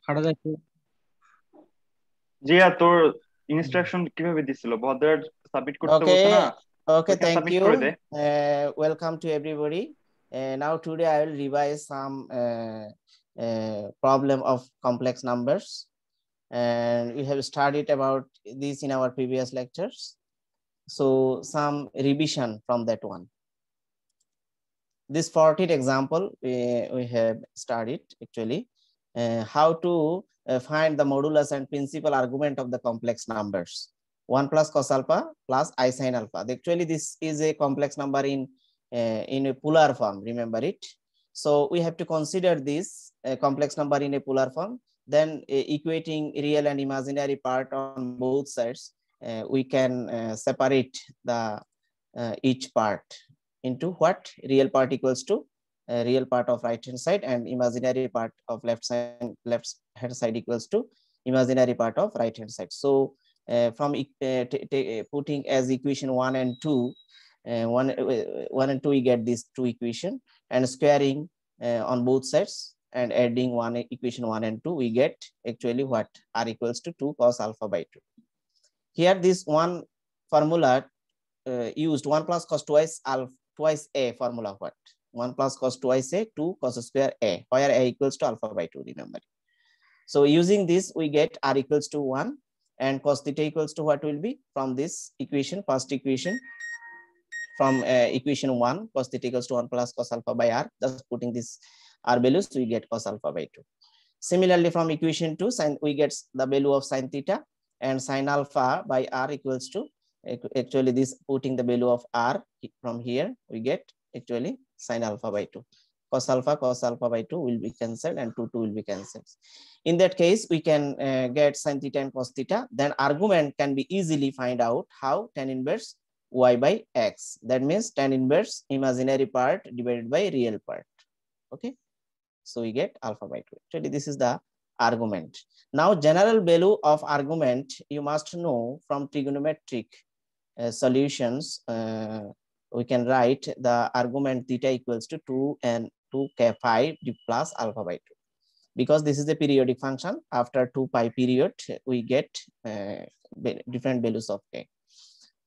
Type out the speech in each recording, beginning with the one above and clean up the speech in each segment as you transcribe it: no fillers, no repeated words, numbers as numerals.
হাঁটা যাচ্ছে। জিয়া, তোর ইনস্ট্রাকশন কিভাবে দিছিল? ভদ্রের সাবমিট করতে বলছে না, Okay, okay, ওইখানে thank সাবমিট করে দে। you. Welcome to everybody. Now today I will revise some problem of complex numbers, and we have studied about this in our previous lectures. So some revision from that one. This 14th example we have studied actually how to find the modulus and principal argument of the complex numbers. 1 plus cos alpha plus I sin alpha. Actually, this is a complex number in a polar form. Remember it. So we have to consider this complex number in a polar form. Then equating real and imaginary part on both sides, we can separate the each part into what real part equals to real part of right hand side and imaginary part of left hand side equals to imaginary part of right hand side. So from putting as equation 1 and 2 1 and 2 we get these two equation and squaring on both sides and adding one equation 1 and 2 we get actually what r equals to 2 cos alpha by 2. Here this one formula used 1 plus cos twice a formula what 1 plus cos twice a 2 cos square a where a equals to alpha by 2, remember. So using this we get r equals to 1 and cos theta equals to what will be from this equation, first equation from equation 1 cos theta equals to 1 plus cos alpha by r, just putting this r values we get cos alpha by 2. Similarly from equation 2 sin we get the value of sin theta and sin alpha by r equals to actually this putting the value of r from here we get actually sin alpha by 2. Cos alpha by 2 will be cancelled and 2 will be cancelled. In that case we can get sin theta and cos theta, then argument can be easily find out how tan inverse y by x, that means tan inverse imaginary part divided by real part. Okay, so we get alpha by 2. Actually this is the argument. Now general value of argument you must know from trigonometric solutions. We can write the argument theta equals to 2 and 2 k 5 plus alpha by 2, because this is a periodic function. After 2 pi period we get different values of k.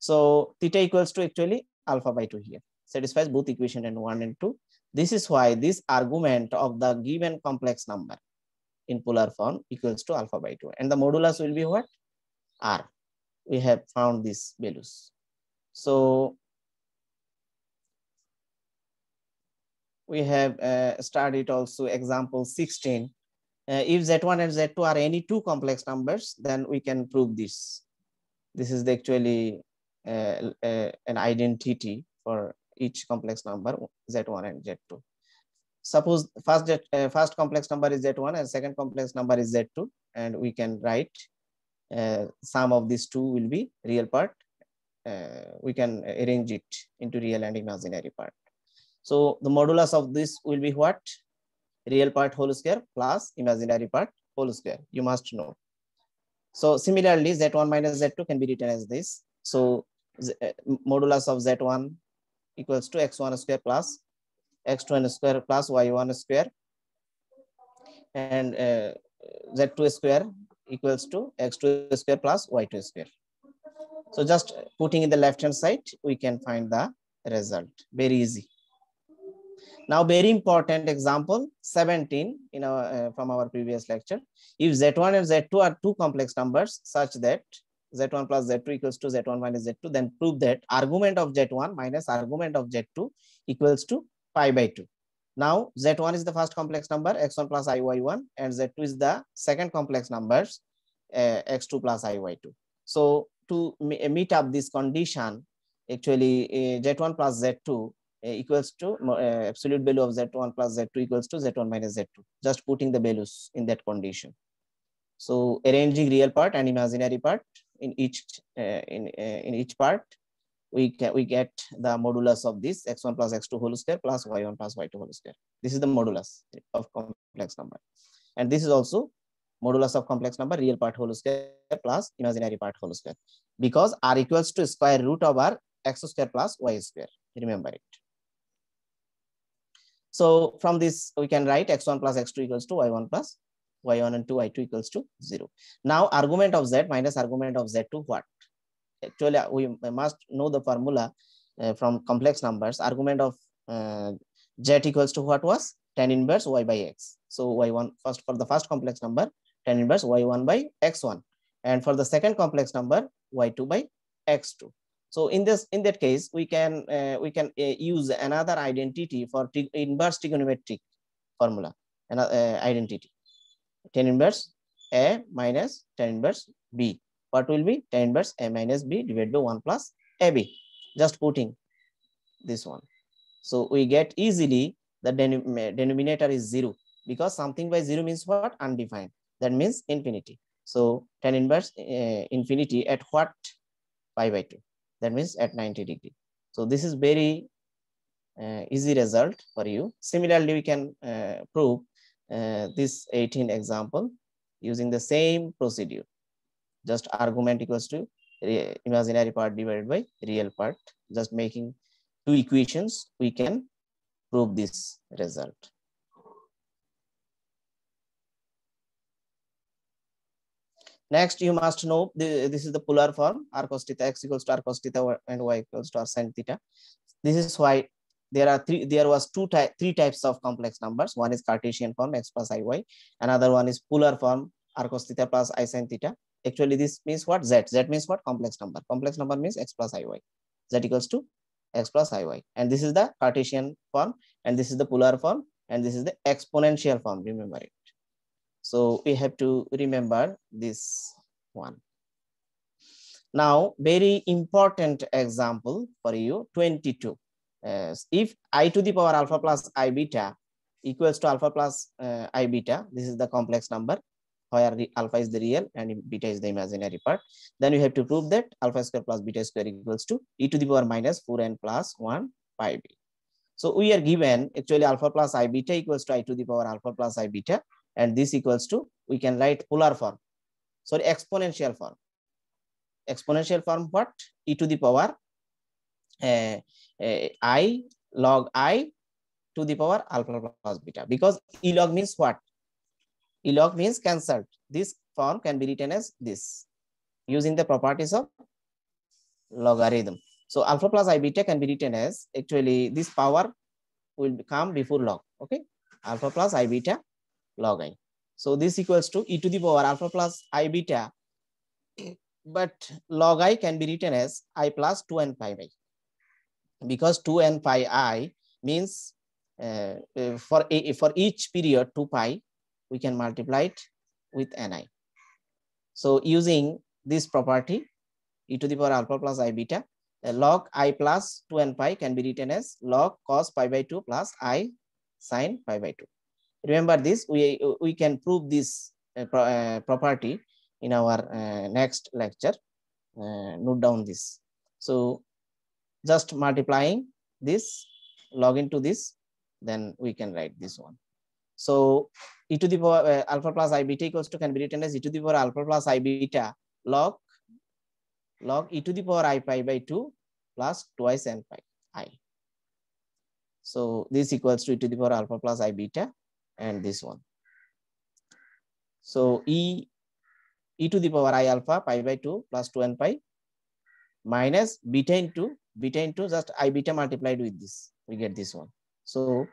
So theta equals to actually alpha by 2 here, satisfies both equation and 1 and 2. This is why this argument of the given complex number in polar form equals to alpha by 2, and the modulus will be what? R. We have found these values. So we have studied also example 16. If z1 and z2 are any two complex numbers, then we can prove this. This is the actually an identity for each complex number z1 and z2. Suppose first complex number is z1 and second complex number is z2, and we can write sum of these two will be real part. We can arrange it into real and imaginary part. So the modulus of this will be what? Real part whole square plus imaginary part whole square. You must know. So similarly, z1 minus z2 can be written as this. So modulus of z1 equals to x1 square plus x2 square plus y1 square, and z2 square equals to x2 square plus y2 square. So just putting in the left hand side, we can find the result. Very easy. Now, very important example 17 in our from our previous lecture. If z1 and z2 are two complex numbers such that z1 plus z2 equals to z1 minus z2, then prove that argument of z1 minus argument of z2 equals to pi by 2. Now z1 is the first complex number x1 plus iy1, and z2 is the second complex numbers x2 plus iy2. So to meet up this condition, actually z1 plus z2 equals to absolute value of z1 plus z2 equals to z1 minus z2, just putting the values in that condition. So arranging real part and imaginary part in each part, we get the modulus of this x1 plus x2 whole square plus y1 plus y2 whole square. This is the modulus of complex number, and this is also modulus of complex number real part whole square plus imaginary part whole square, because r equals to square root over x square plus y square. Remember it. So from this we can write x1 plus x2 equals to y1 plus y1 and 2, y2 equals to 0. Now argument of z minus argument of z to what? Actually, we must know the formula from complex numbers. Argument of z equals to what was? Tan inverse y by x. So y1 first, for the first complex number, tan inverse y1 by x1, and for the second complex number, y2 by x2. So in that case, we can use another identity for inverse trigonometric formula, another identity, tan inverse a minus tan inverse b. What will be? Tan inverse a minus b divided by 1 plus ab. Just putting this one. So we get easily the denominator is 0, because something by 0 means what? Undefined. That means infinity. So tan inverse infinity at what? Pi by 2. That means at 90 degree. So this is very easy result for you. Similarly, we can prove this 18 example using the same procedure. Just argument equals to imaginary part divided by real part. Just making two equations, we can prove this result. Next, you must know this is the polar form, r cos theta x equals to r cos theta and y equals to r sin theta. This is why there was three types of complex numbers. One is Cartesian form, x plus iy. Another one is polar form, r cos theta plus I sin theta. Actually, this means what? Z. Z means what? Complex number. Complex number means x plus iy. Z equals to x plus iy. And this is the Cartesian form, and this is the polar form, and this is the exponential form. Remember it. So we have to remember this one. Now, very important example for you, 22. If I to the power alpha plus I beta equals to alpha plus I beta, this is the complex number where alpha is the real and beta is the imaginary part, then you have to prove that alpha square plus beta square equals to e to the power minus 4n plus 1 pi b. So we are given actually alpha plus I beta equals to I to the power alpha plus I beta, and this equals to, we can write polar form, sorry, exponential form. Exponential form what? E to the power I log I to the power alpha plus beta, because E log means what? E log means cancelled. This form can be written as this using the properties of logarithm. So alpha plus I beta can be written as, actually this power will come before log. Okay, alpha plus I beta log I. So this equals to e to the power alpha plus I beta, but log I can be written as I plus 2n pi I, because 2n pi I means for each period 2 pi, we can multiply it with ni. So using this property, e to the power alpha plus I beta, log I plus 2n pi can be written as log cos pi by 2 plus I sin pi by 2. Remember this, we can prove this property in our next lecture. Note down this. So just multiplying this, log into this, then we can write this one. So e to the power alpha plus I beta equals to, can be written as e to the power alpha plus I beta log e to the power I pi by 2 plus twice n pi I. So this equals to e to the power alpha plus I beta and this one. So e to the power I alpha pi by 2 plus 2n pi minus beta into just I beta multiplied with this, we get this one. So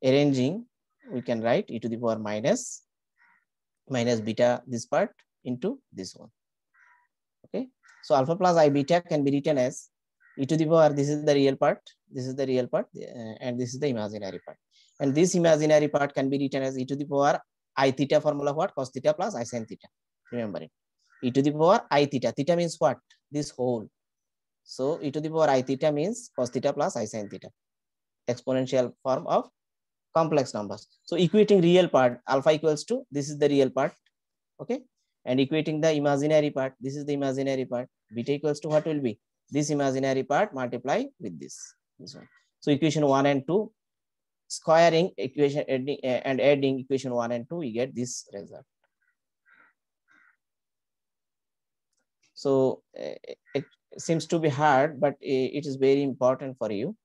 arranging, we can write e to the power minus beta this part into this one. Okay, so alpha plus I beta can be written as e to the power, this is the real part, this is the real part, and this is the imaginary part. And this imaginary part can be written as e to the power I theta formula what? Cos theta plus I sin theta. Remember it. E to the power I theta. Theta means what? This whole. So e to the power I theta means cos theta plus I sin theta. Exponential form of complex numbers. So equating real part, alpha equals to, this is the real part. Okay. And equating the imaginary part, this is the imaginary part. Beta equals to what will be? This imaginary part multiply with this one. So equation 1 and 2, squaring equation and adding equation 1 and 2, we get this result. So it seems to be hard, but it is very important for you.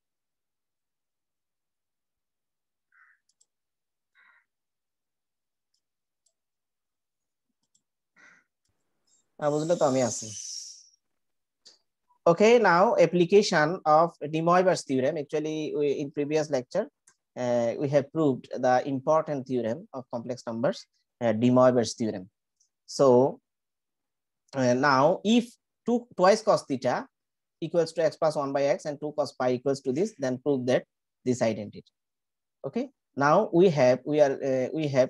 বুঝলে তো আমি আছি। Okay, now application of de Moivre's theorem. Actually, in previous lecture, we have proved the important theorem of complex numbers, de Moivre's theorem. So now, if 2 twice cos theta equals to x plus 1 by x and 2 cos pi equals to this, then prove that this identity. Okay. Now we have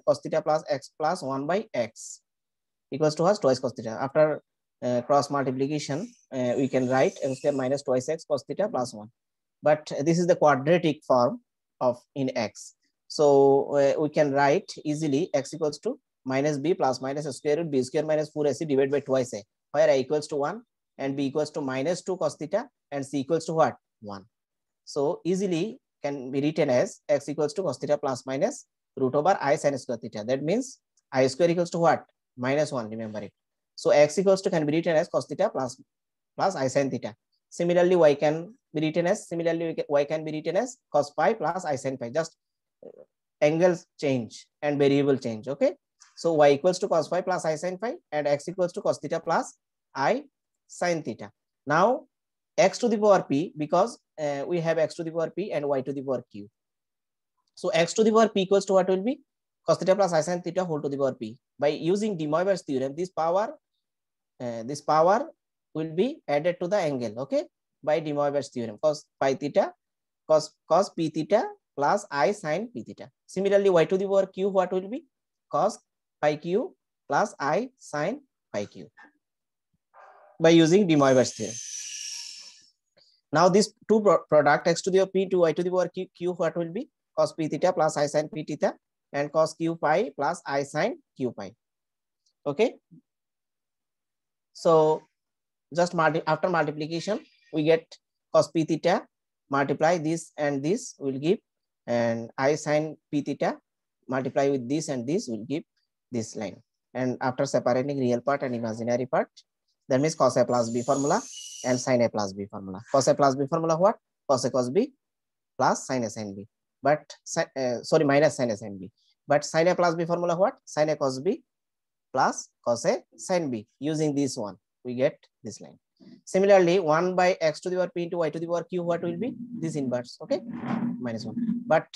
cos theta plus x plus 1 by x equals to us twice cos theta. After cross multiplication, we can write m square minus twice x cos theta plus 1. But this is the quadratic form of in x. So we can write easily x equals to minus b plus minus square root b square minus 4ac divided by twice a, where a equals to 1 and b equals to minus 2 cos theta and c equals to what? 1. So easily can be written as x equals to cos theta plus minus root over I sin square theta. That means I square equals to what? Minus 1, remember it. So x equals to can be written as cos theta plus I sin theta. Similarly, y can be written as cos pi plus I sin pi. Just angles change and variable change. Okay. So y equals to cos pi plus I sin pi and x equals to cos theta plus I sin theta. Now x to the power p, because we have x to the power p and y to the power q. So x to the power p equals to what will be? Cos theta plus I sin theta whole to the power p. By using de Moivre's theorem, this power will be added to the angle. Okay, by de Moivre's theorem, cos pi theta cos p theta plus I sin p theta. Similarly, y to the power q, what will be? Cos pi q plus I sin pi q, by using de Moivre's theorem. Now this two product x to the power p to y to the power q, what will be? Cos p theta plus I sin p theta and cos q pi plus I sin q pi. Okay. So just after multiplication, we get cos p theta, multiply this and this will give, and I sin p theta multiply with this and this will give this line. And after separating real part and imaginary part, that means cos a plus b formula and sin a plus b formula. Cos a plus b formula what? Cos a cos b plus sin a sin b. But sorry, minus sin a sin b. But sin a plus b formula what? Sin a cos b plus cos a sin b. Using this one, we get this line. Similarly, 1 by x to the power p into y to the power q, what will be? This inverse. Okay, minus 1. But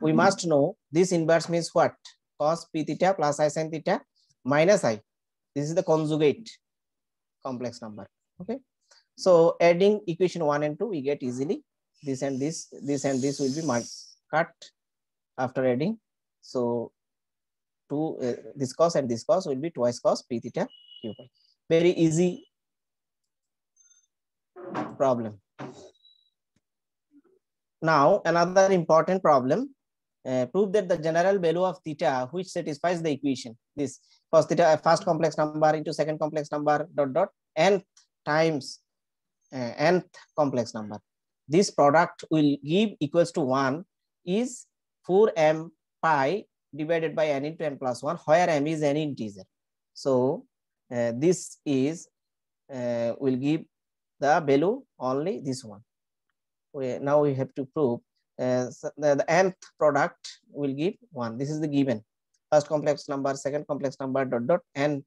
we must know this inverse means what? Cos p theta plus I sin theta minus I. This is the conjugate complex number. Okay, so adding equation 1 and 2, we get easily this and this and this will be cut after adding. So this cos and this cos will be twice cos p theta q pi. Very easy problem. Now another important problem. Prove that the general value of theta which satisfies the equation, this cos theta first complex number into second complex number dot dot nth times nth complex number, this product will give equals to 1 is 4m pi divided by n into n plus 1, where m is an integer. So this is will give the value only this one. Now we have to prove the nth product will give 1. This is the given. First complex number, second complex number dot dot n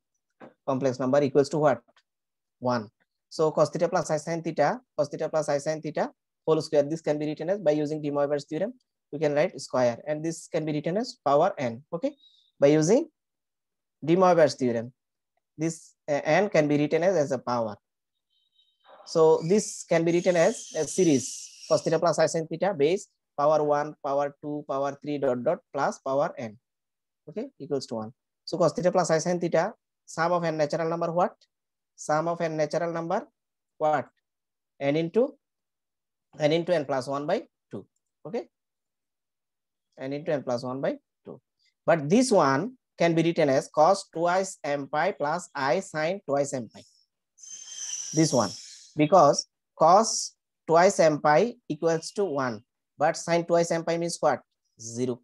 complex number equals to what? 1. So cos theta plus I sin theta, cos theta plus I sin theta whole square. This can be written as, by using de Moivre's theorem, we can write square, and this can be written as power n. Okay, by using de Moivre's theorem, this n can be written as a power. So this can be written as a series, cos theta plus I sin theta base power 1 power 2 power 3 dot dot plus power n. Okay, equals to 1. So cos theta plus I sin theta, sum of n natural number what? Sum of n natural number what? n into n plus 1 by 2. Okay, n into n plus 1 by 2. But this one can be written as cos twice m pi plus I sin twice m pi. This one, because cos twice m pi equals to 1, but sin twice m pi means what? 0.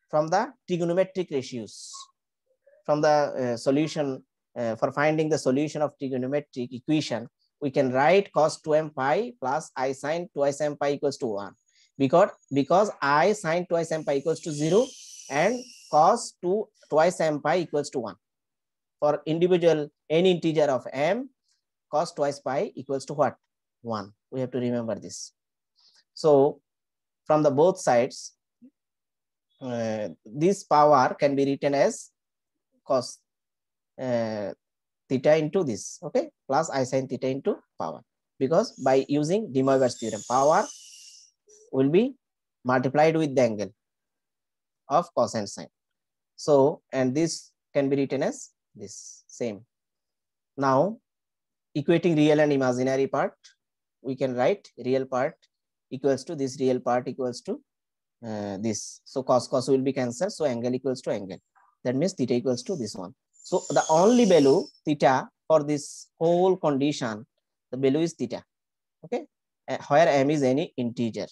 From the trigonometric ratios, from the solution, for finding the solution of trigonometric equation, we can write cos 2m pi plus I sin twice m pi equals to 1, because I sin twice m pi equals to 0 and cos 2 twice m pi equals to 1. for individual any integer of m, cos twice pi equals to what? 1. We have to remember this. So from the both sides, this power can be written as cos theta into this, okay, plus I sin theta into power, because by using de Moivre's theorem, power will be multiplied with the angle of cos and sin. So, and this can be written as this same. Now, equating real and imaginary part, we can write real part equals to this, real part equals to this. So cos will be cancelled. So angle equals to angle. That means theta equals to this one. So the only value theta for this whole condition, the value is theta. Okay, where m is any integer.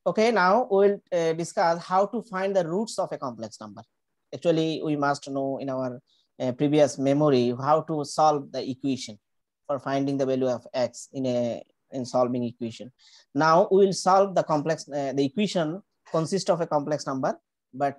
Okay, now we'll discuss how to find the roots of a complex number. Actually, we must know in our previous memory how to solve the equation for finding the value of x in solving equation. Now we will solve the complex. The equation consists of a complex number, but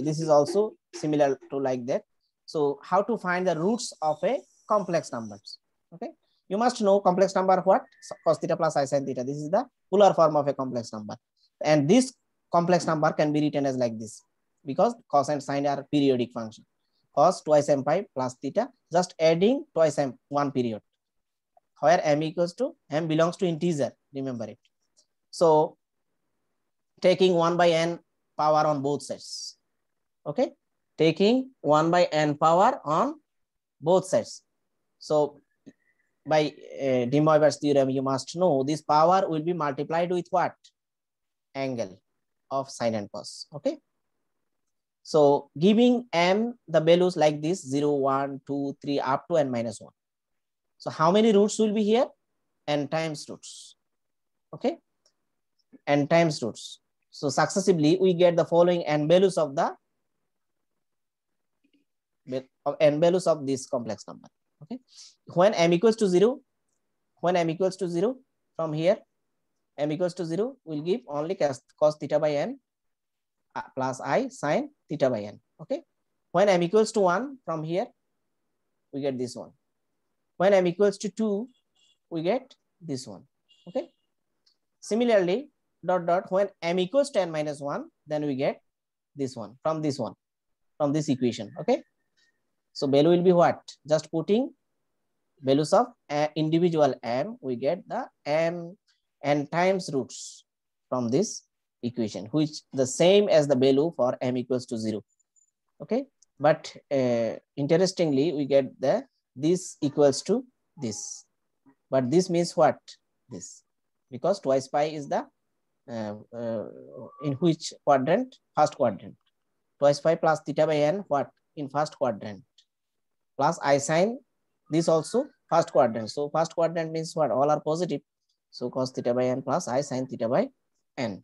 this is also similar to like that. So how to find the roots of a complex numbers? Okay, you must know complex number what? Cos theta plus I sin theta. This is the polar form of a complex number, and this complex number can be written as like this, because cos and sin are periodic function. Cos twice m pi plus theta, just adding twice m one period, where m equals to, m belongs to integer, remember it. So taking 1 by n power on both sides. Okay, taking 1 by n power on both sides. So by de Moivre's theorem, you must know this power will be multiplied with what? Angle of sin and cos. Okay, so giving m the values like this, 0, 1, 2, 3 up to n minus 1. So how many roots will be here? N times roots. Okay, n times roots. So successively we get the following n values of the n values of this complex number. Okay, when m equals to 0, when m equals to 0, from here m equals to 0 will give only cos theta by n plus I sin theta by n. Okay, when m equals to 1, from here we get this one. When m equals to 2, we get this one. Okay, similarly dot dot, when m equals to n minus 1, then we get this one, from this equation. Okay, so value will be what? Just putting values of individual m, we get the m n times roots from this equation, which the same as the value for m equals to 0. Okay, but interestingly we get the this equals to this, but this means what? This, because twice pi is the in which quadrant? First quadrant. Twice pi plus theta by n, what? In first quadrant, plus I sin this also first quadrant. So first quadrant means what? All are positive. So cos theta by n plus I sin theta by n.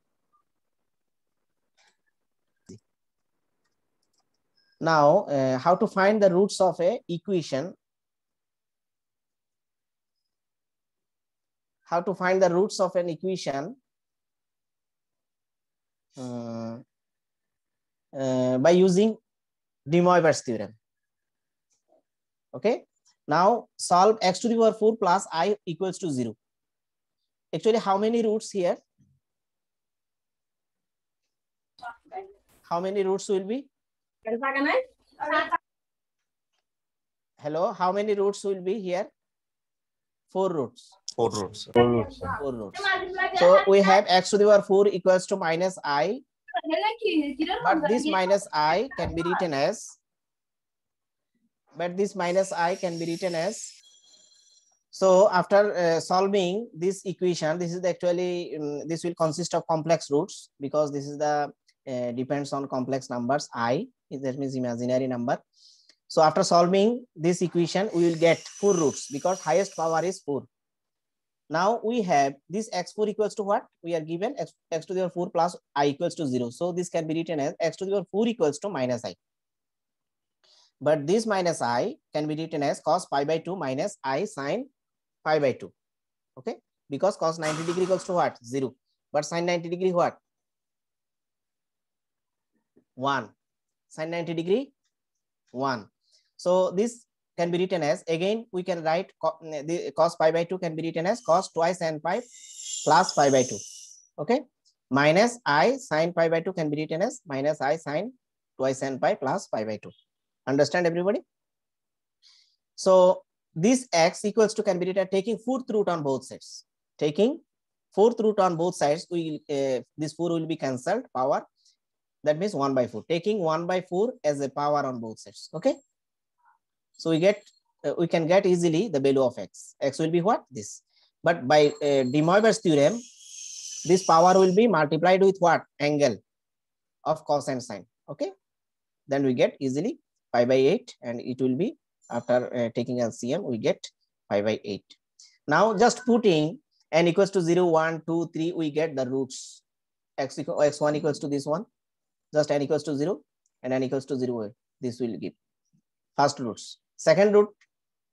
Now how to find the roots of a equation? How to find the roots of an equation? By using de Moivre's theorem. Okay, now solve x to the power 4 plus I equals to 0. Actually, how many roots here? How many roots will be? Hello, how many roots will be here? 4 roots. 4 roots. 4 roots. 4 roots. So we have x to the power 4 equals to minus I, but this minus I can be written as, so after solving this equation, this is actually this will consist of complex roots, because this is the depends on complex numbers I, that means imaginary number. So after solving this equation, we will get 4 roots, because highest power is 4. Now we have this x4 equals to what? We are given x to the power 4 plus I equals to 0. So this can be written as x to the power 4 equals to minus I. But this minus I can be written as cos pi by 2 minus I sin pi by 2. Okay, because cos 90 degree equals to what? 0. But sin 90 degree what? 1. Sin 90 degree 1. So this can be written as, again we can write the cos pi by 2 can be written as cos twice n pi plus pi by 2. Okay, minus I sin pi by 2 can be written as minus I sin twice n pi plus pi by 2. Understand everybody? So this x equals to can be written taking fourth root on both sides. Taking fourth root on both sides, we this 4 will be cancelled, power, that means 1 by 4. Taking 1 by 4 as a power on both sides. Okay, so we can get easily the value of x. X will be what? This. But by de Moivre's theorem, this power will be multiplied with what? Angle of cos and sine. Okay, then we get easily pi by 8, and it will be, after taking LCM, we get pi by 8. Now just putting n equals to 0, 1, 2, 3, we get the roots. X1 equals to this one, just n equals to 0 and n equals to 0. This will give first roots. Second root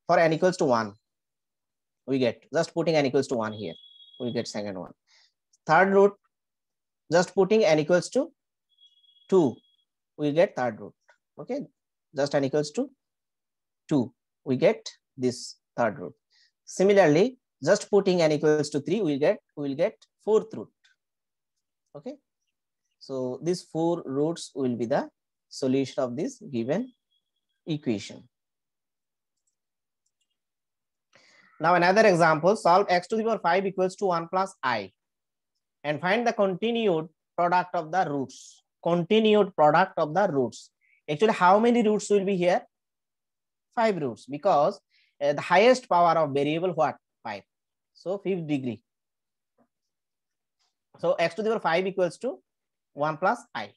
for n equals to 1, we get, just putting n equals to 1 here, we get second one. Third root, just putting n equals to 2, we get third root. Okay, just n equals to 2, we get this third root. Similarly, just putting n equals to 3, we will get fourth root. Okay, so these 4 roots will be the solution of this given equation. Now another example, solve x to the power 5 equals to 1 plus I and find the continued product of the roots. Continued product of the roots. Actually, how many roots will be here? 5 roots, because the highest power of variable what? 5. So 5th degree. So x to the power 5 equals to 1 plus I.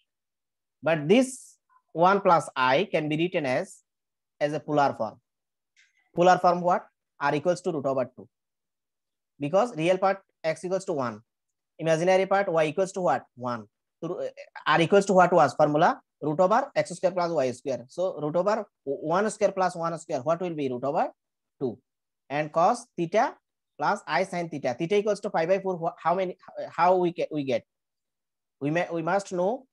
But this 1 plus I can be written as a polar form. Polar form what? R equals to root over 2. Because real part x equals to 1. Imaginary part y equals to what? 1. So, R equals to what was formula? Root over x square plus y square. So root over 1 square plus 1 square, what will be? Root over 2. And cos theta plus I sin theta. Theta equals to pi by 4. How we get? We must know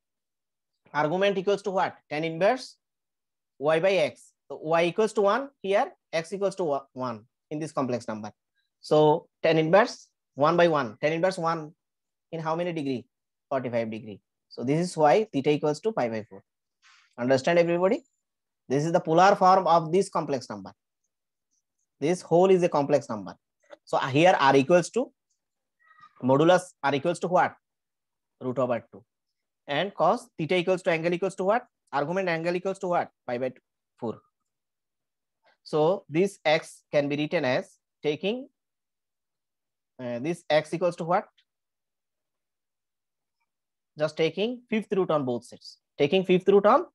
argument equals to what? Tan inverse y by x. So y equals to 1 here, x equals to 1 in this complex number. So tan inverse 1 by 1. Tan inverse 1 in how many degree? 45 degree. So this is why theta equals to pi by 4. Understand everybody? This is the polar form of this complex number. This whole is a complex number. So here r equals to modulus r equals to what? Root over 2. And cos theta equals to angle equals to what? Argument angle equals to what? Pi by 4. So this x can be written as taking this x equals to what? Just taking 5th root on both sides. Taking 5th root on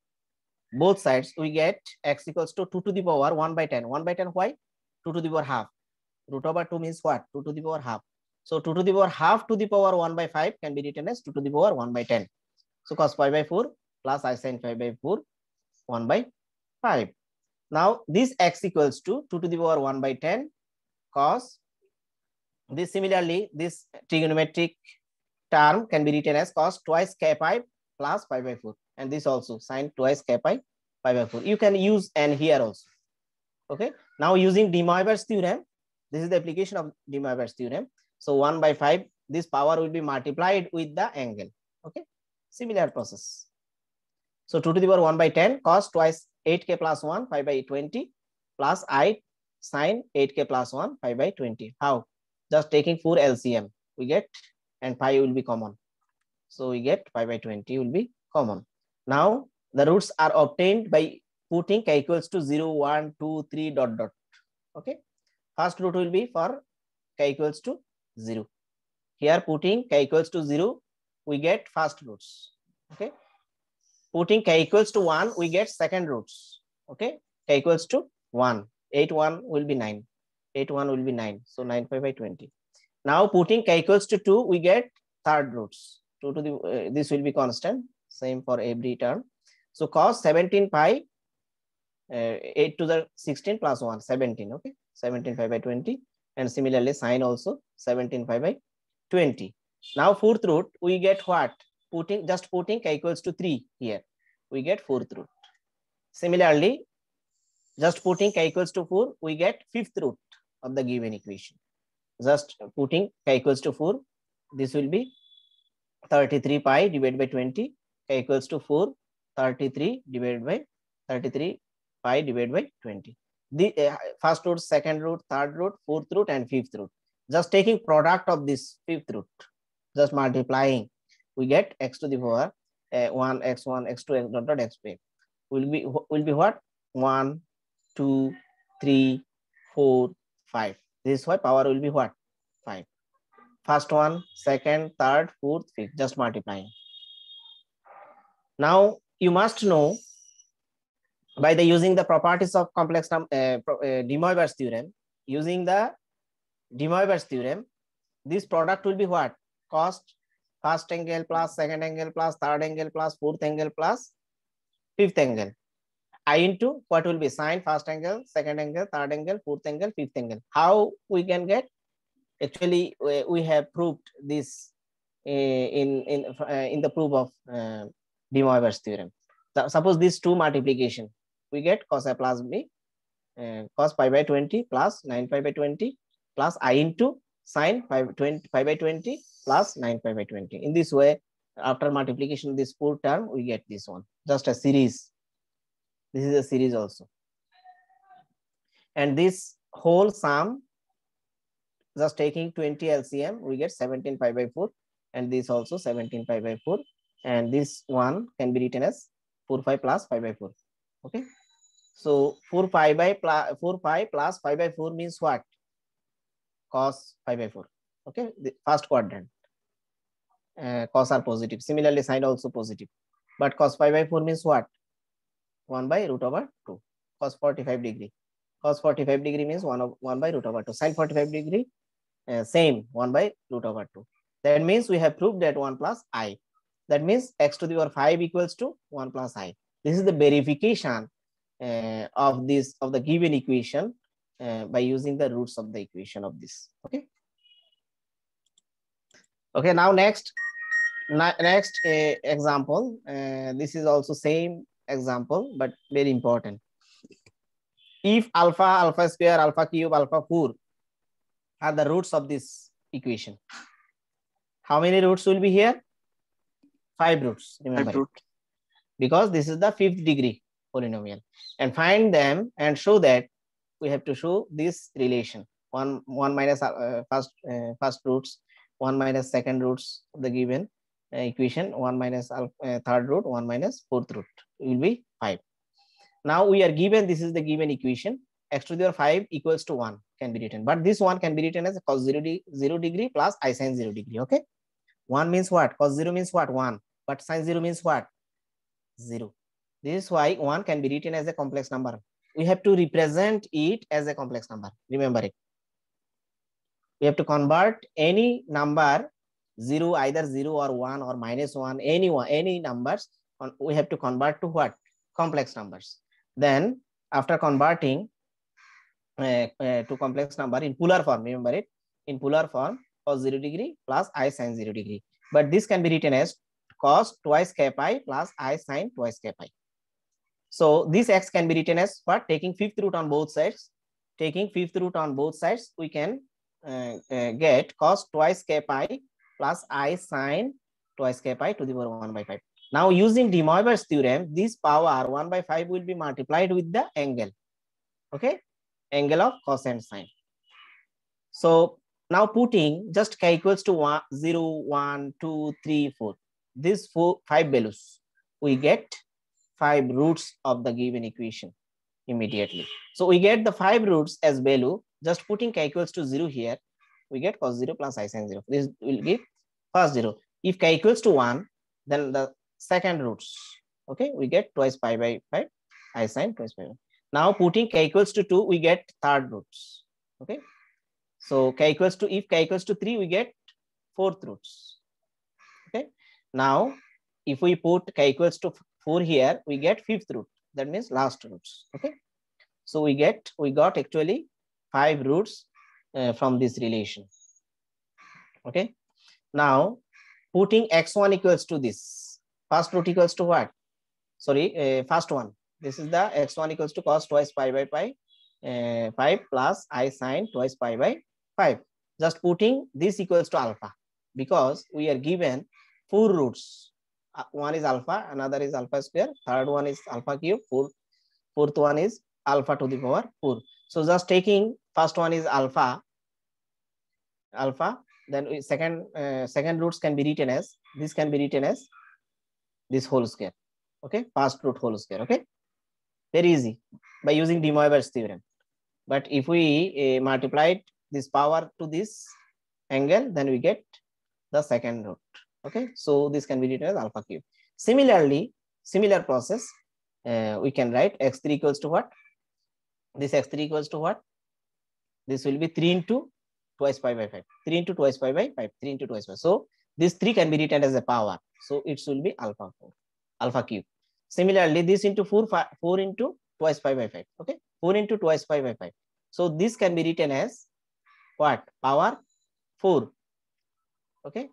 both sides, we get x equals to 2 to the power 1 by 10. 1 by 10 why? 2 to the power half. Root over 2 means what? 2 to the power half. So 2 to the power half to the power 1 by 5 can be written as 2 to the power 1 by 10. So cos pi by 4 plus I sin pi by 4 1 by 5. Now this x equals to 2 to the power 1 by 10 cos. This similarly, this trigonometric term can be written as cos twice k pi plus pi by 4, and this also sin twice k pi by 4. You can use n here also. Okay, now using de Moivre's theorem, this is the application of de Moivre's theorem. So 1 by 5, this power will be multiplied with the angle. Okay, similar process. So 2 to the power 1 by 10 cos twice 8k plus 1 pi by 20 plus I sin 8k plus 1 pi by 20. How? Just taking 4 LCM, we get, and pi will be common. So we get pi by 20 will be common. Now the roots are obtained by putting k equals to 0, 1, 2, 3 dot dot. Okay, first root will be for k equals to 0. Here putting k equals to 0, we get first roots. Okay, putting k equals to 1, we get second roots. Okay, k equals to 1, 8 1 will be 9. 8 1 will be 9. So 9 pi by 20. Now putting k equals to 2, we get third roots. 2 to the this will be constant. Same for every term. So cos 17 pi 8 to the 16 plus 1, 17. Okay, 17 pi by 20 And similarly, sine also 17 pi by 20. Now fourth root, we get what? Just putting k equals to 3 here. We get fourth root. Similarly, just putting k equals to 4, we get fifth root of the given equation. Just putting k equals to 4, this will be 33 pi divided by 20, k equals to 4, 33 divided by 33 pi divided by 20. The first root, second root, third root, fourth root, and fifth root. Just taking product of this fifth root, just multiplying, we get x to the power 1, x1, x2, x dot dot xp. Will be what? 1, 2, 3, 4, 5. This is why power will be what? 5. First one, second, third, fourth, fifth, just multiplying. Now you must know by the using the properties of complex De Moivre's theorem, using the De Moivre's theorem, this product will be what? Cos first angle plus second angle plus third angle plus fourth angle plus fifth angle. I into what will be sine first angle, second angle, third angle, fourth angle, fifth angle. How we can get? Actually, we have proved this in the proof of De Moivre's theorem. Suppose this 2 multiplication, we get cos a plus b, cos pi by 20 plus 9 pi by 20 plus I into sine pi by 20 plus 9 pi by 20. In this way, after multiplication of this 4 term, we get this one. Just a series. This is a series also. And this whole sum, just taking 20 LCM, we get 17 pi by 4. And this also 17 pi by 4. And this one can be written as 4 pi plus pi by 4. Okay. So 4 pi plus pi by 4 means what? Cos pi by 4. Okay. The first quadrant. Cos are positive. Similarly, sine also positive. But cos pi by 4 means what? 1 by root over 2. Cos 45 degree. Cos 45 degree means 1 by root over 2. Sine 45 degree, same 1 by root over 2. That means we have proved that 1 plus I. That means x to the power 5 equals to 1 plus I. This is the verification of the given equation by using the roots of the equation of this. Okay. Okay. Now next example. This is also same example, but very important. If alpha, alpha square, alpha cube, alpha 4 are the roots of this equation, how many roots will be here? 5 roots. Remember, 5 roots. Because this is the 5th degree polynomial. And find them and show that we have to show this relation: 1 minus first roots, 1 minus second roots of the given equation, 1 minus third root, 1 minus fourth root. It will be 5. Now we are given, this is the given equation, x to the power 5 equals to 1 can be written. But this one can be written as cos 0 degree plus I sin 0 degree. Okay. 1 means what? Cos 0 means what? 1. But sin 0 means what? 0. This is why 1 can be written as a complex number. We have to represent it as a complex number. Remember it. We have to convert any number 0, either 0 or 1 or minus 1, any numbers. We have to convert to what? Complex numbers. Then after converting to complex number in polar form, remember it, in polar form, cos 0 degree plus I sin 0 degree. But this can be written as cos twice k pi plus I sin twice k pi. So this x can be written as what? Taking 5th root on both sides. Taking 5th root on both sides, we can get cos twice k pi plus I sin twice k pi to the power 1 by 5. Now using De Moivre's theorem, this power 1 by 5 will be multiplied with the angle. Okay, angle of cos and sine. So now putting just k equals to 1, 0, 1, 2, 3, 4. These 5 values, we get 5 roots of the given equation immediately. So we get the 5 roots as value. Just putting k equals to 0 here, we get cos 0 plus I sin 0. This will give first 0. If k equals to 1, then the second roots. Okay, we get twice pi by 5, I sin twice pi by 5. Now putting k equals to 2, we get third roots. Okay, so k equals to, if k equals to 3, we get fourth roots. Okay, now if we put k equals to 4 here, we get fifth root. That means last roots. Okay, so we got actually 5 roots from this relation. Okay. Now putting x1 equals to this, first root equals to what? Sorry, first one. This is the x1 equals to cos twice pi by pi 5 plus I sine twice pi by 5. Just putting this equals to alpha, because we are given 4 roots. One is alpha, another is alpha square, third one is alpha cube, fourth one is alpha to the power 4. So just taking first one is alpha, then second roots can be written as, this can be written as this whole square. Okay, first root whole square. Okay, very easy by using de Moivre's theorem. But if we multiply this power to this angle, then we get the second root. Okay, so this can be written as alpha cube. Similarly, similar process, we can write x3 equals to what? This x3 equals to what? This will be 3 into twice pi by 5. 3 into twice pi by 5. 3 into twice pi. So this 3 can be written as a power. So it will be alpha 4, alpha cube. Similarly, this into 4 into twice pi by 5. Okay, 4 into twice pi by 5. So this can be written as what? Power 4. Okay,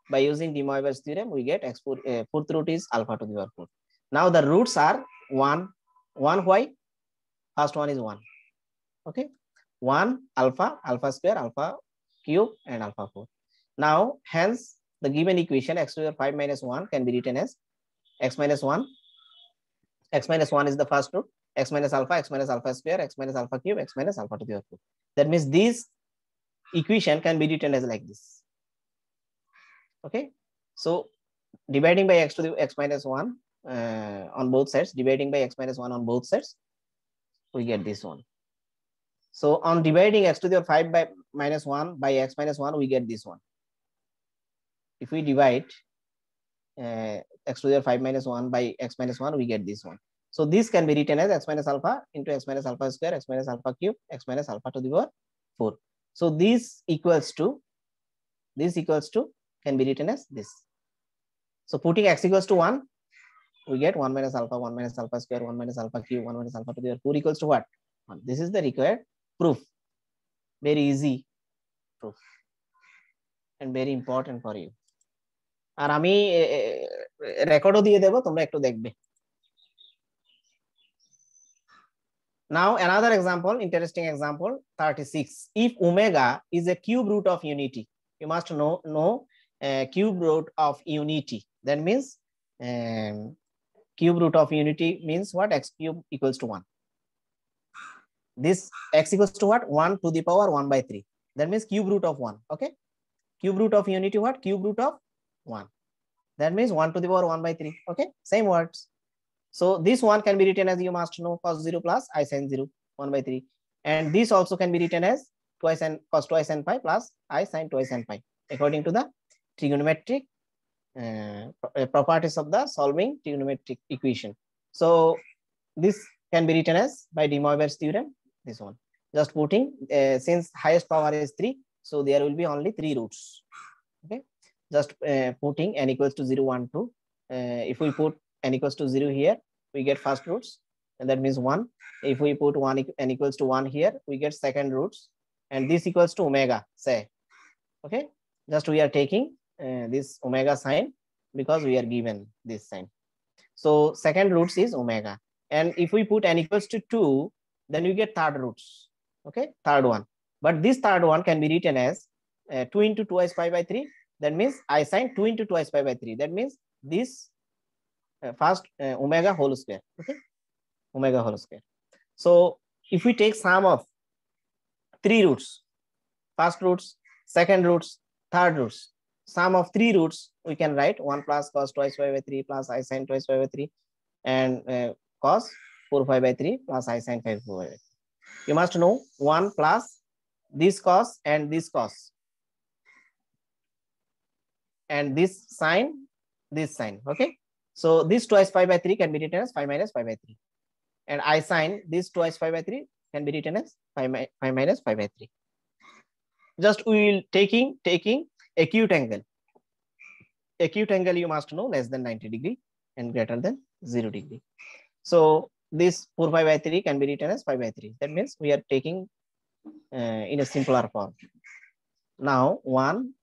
by using de Moivre's theorem, we get x4, fourth root is alpha to the power 4. Now the roots are 1. Why? First one is 1. Okay, 1 alpha, alpha square, alpha cube, and alpha 4. Now, hence the given equation x to the power 5 minus 1 can be written as x minus 1. X minus 1 is the first root, x minus alpha square, x minus alpha cube, x minus alpha to the power 4. That means this equation can be written as like this. Okay, so dividing by x to the x minus 1 on both sides, dividing by x minus 1 on both sides, we get this one. So on dividing x to the 5 by minus 1 by x minus 1, we get this one. If we divide x to the 5 minus 1 by x minus 1, we get this one. So this can be written as x minus alpha into x minus alpha square, x minus alpha cube, x minus alpha to the power 4. So this equals to can be written as this. So putting x equals to 1, we get 1 minus alpha square, 1 minus alpha cube, 1 minus alpha to the power 4 equals to what? 1. This is the required proof. Very easy proof and very important for you. আর আমি রেকর্ডও দিয়ে দেব, তোমরা একটু দেখবে। Now another example, interesting example, 36. If omega is a cube root of unity, you must know cube root of unity. That means cube root of unity means what? X cube equals to 1. This x equals to what? 1 to the power 1 by 3. That means cube root of 1. Okay, cube root of unity what? Cube root of 1. That means 1 to the power 1 by 3. Okay, same words. So this one can be written as, you must know, cos 0 plus I sin 0 1 by 3. And this also can be written as twice and cos twice and pi plus I sin twice and pi, according to the trigonometric properties of the solving trigonometric equation. So this can be written as by de Moivre's theorem, this one. Just putting, since highest power is 3, so there will be only 3 roots. Okay, just putting n equals to 0, 1, 2. If we put n equals to 0 here, we get first roots, and that means 1. If we put n equals to 1 here, we get second roots, and this equals to omega, say. Okay, just we are taking this omega sign because we are given this sign. So second roots is omega, and if we put n equals to 2, then we get third roots. Okay, third one, but this third one can be written as 2 into twice pi by 3. That means I sin 2 into twice pi by 3. That means this first omega whole square. Okay, omega whole square. So if we take sum of 3 roots, first roots, second roots, third roots, sum of 3 roots, we can write 1 plus cos twice pi by 3 plus I sin twice pi by 3 and cos 4 pi by 3 plus I sin 5 pi by 3. You must know 1 plus this cos and this cos and this sin, this sin. Okay, so this twice pi by 3 can be written as 5 minus pi by 3, and I sin this twice pi by 3 can be written as 5 minus pi by 3. Just we will taking acute angle. Acute angle, you must know, less than 90 degree and greater than 0 degree. So this 4 pi by 3 can be written as 5 by 3. That means we are taking in a simpler form. Now 1,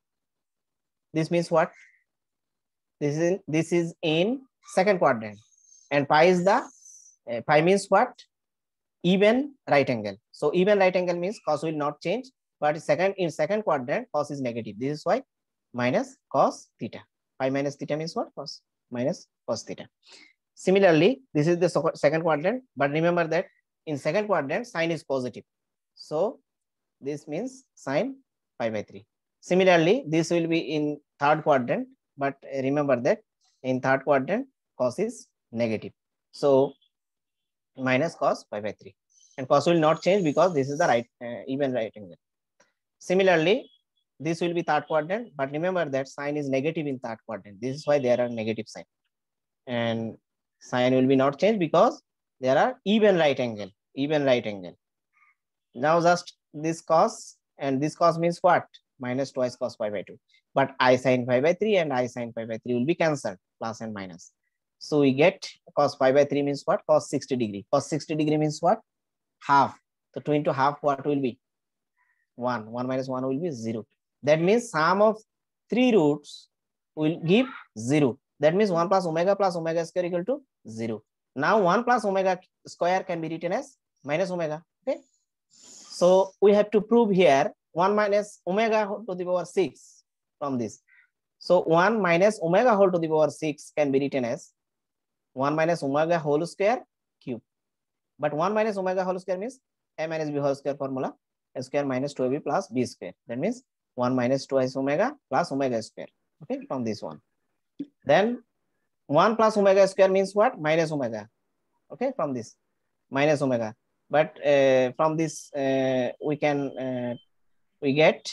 this means what? This is in second quadrant, and pi is the pi means what? Even right angle. So even right angle means cos will not change, but in second quadrant cos is negative. This is why minus cos theta. Pi minus theta means what? Cos minus cos theta. Similarly, this is the second quadrant, but remember that in second quadrant sine is positive. So this means sine pi by 3. Similarly, this will be in third quadrant, but remember that in third quadrant cos is negative. So minus cos pi by 3, and cos will not change because this is the right even right angle. Similarly, this will be third quadrant, but remember that sine is negative in third quadrant. This is why there are negative sign, and sine will be not changed because there are even right angle. Now just this cos, and this cos means what? Minus twice cos pi by 2. But I sin pi by 3 and I sin pi by 3 will be cancelled, plus and minus. So we get cos pi by 3 means what? Cos 60 degree. Cos 60 degree means what? Half. So 2 into half, what will be? 1. 1 minus 1 will be 0. That means sum of 3 roots will give 0. That means 1 plus omega square equal to 0. Now 1 plus omega square can be written as minus omega. Okay. So we have to prove here 1 minus omega whole to the power 6 from this. So 1 minus omega whole to the power 6 can be written as 1 minus omega whole square cube. But 1 minus omega whole square means a minus b whole square formula, a square minus 2ab plus b square. That means 1 minus twice omega plus omega square. Okay, from this one. Then 1 plus omega square means what? Minus omega. Okay, from this minus omega. But from this we get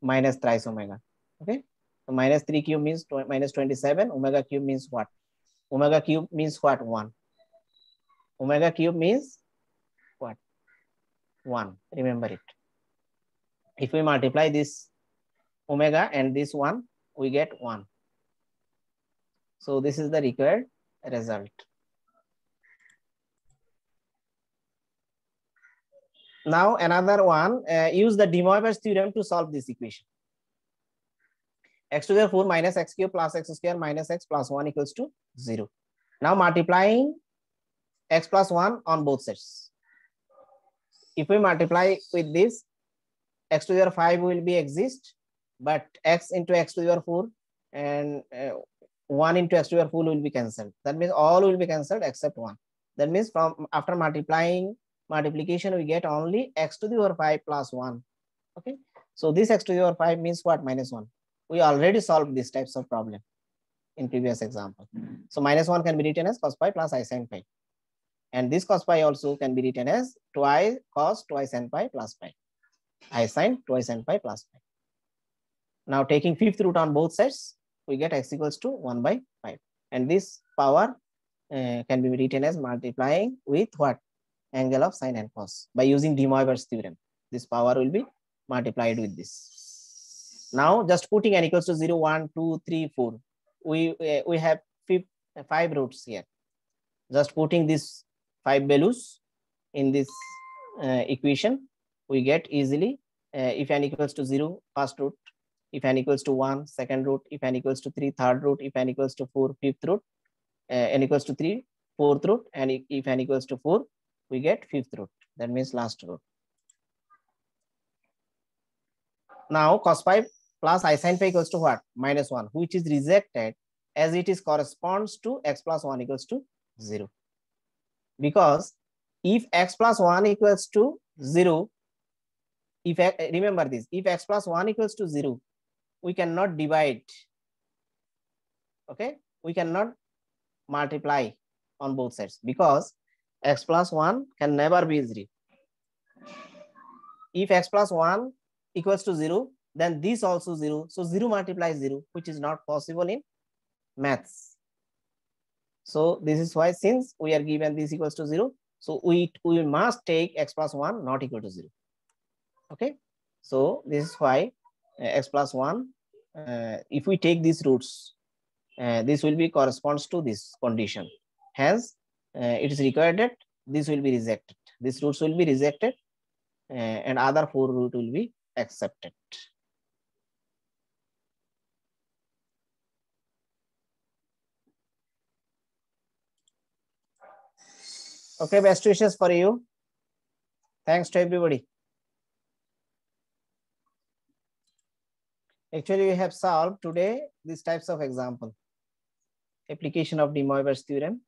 minus thrice omega. Okay, so minus 3 cube means minus 27. Omega cube means what? Omega cube means what? 1. Omega cube means what? 1. Remember it. If we multiply this omega and this 1, we get 1. So this is the required result. Now another one, use the De Moivre's theorem to solve this equation. X to the 4 minus x cube plus x square minus x plus 1 equals to 0. Now multiplying x plus 1 on both sides. If we multiply with this, x to the 5 will be exist, but x into x to the 4 and 1 into x to the 4 will be cancelled. That means all will be cancelled except 1. That means from after multiplication we get only x to the power 5 plus 1. Okay, so this x to the power 5 means what? Minus 1. We already solved these types of problem in previous example. So minus 1 can be written as cos pi plus I sin pi, and this cos pi also can be written as twice cos twice n pi plus pi, I sin twice n pi plus pi. Now taking fifth root on both sides, we get x equals to 1 by 5, and this power can be written as multiplying with what? Angle of sine and cos by using De Moivre's theorem. This power will be multiplied with this. Now just putting n equals to 0, 1, 2, 3, 4. We have 5 roots here. Just putting these 5 values in this equation, we get easily if n equals to 0, first root, if n equals to 1, second root, if n equals to 3, third root, if n equals to 4, fifth root, n equals to 3, fourth root, and if n equals to 4, we get fifth root. That means last root. Now cos pi plus I sin pi equals to what? Minus 1, which is rejected as it is corresponds to x plus 1 equals to 0. Because if x plus 1 equals to 0, if remember this, if x plus 1 equals to 0, we cannot divide. Okay, we cannot multiply on both sides because x plus 1 can never be 0. If x plus 1 equals to 0, then this also 0. So 0 multiplies 0, which is not possible in maths. So this is why, since we are given this equals to 0, so we must take x plus 1 not equal to 0. Okay, so this is why x plus 1, if we take these roots, this will be corresponds to this condition. Hence, it is required that this will be rejected. These roots will be rejected, and other 4 root will be accepted. Okay, best wishes for you. Thanks to everybody. Actually, we have solved today these types of example. Application of de Moivre's theorem.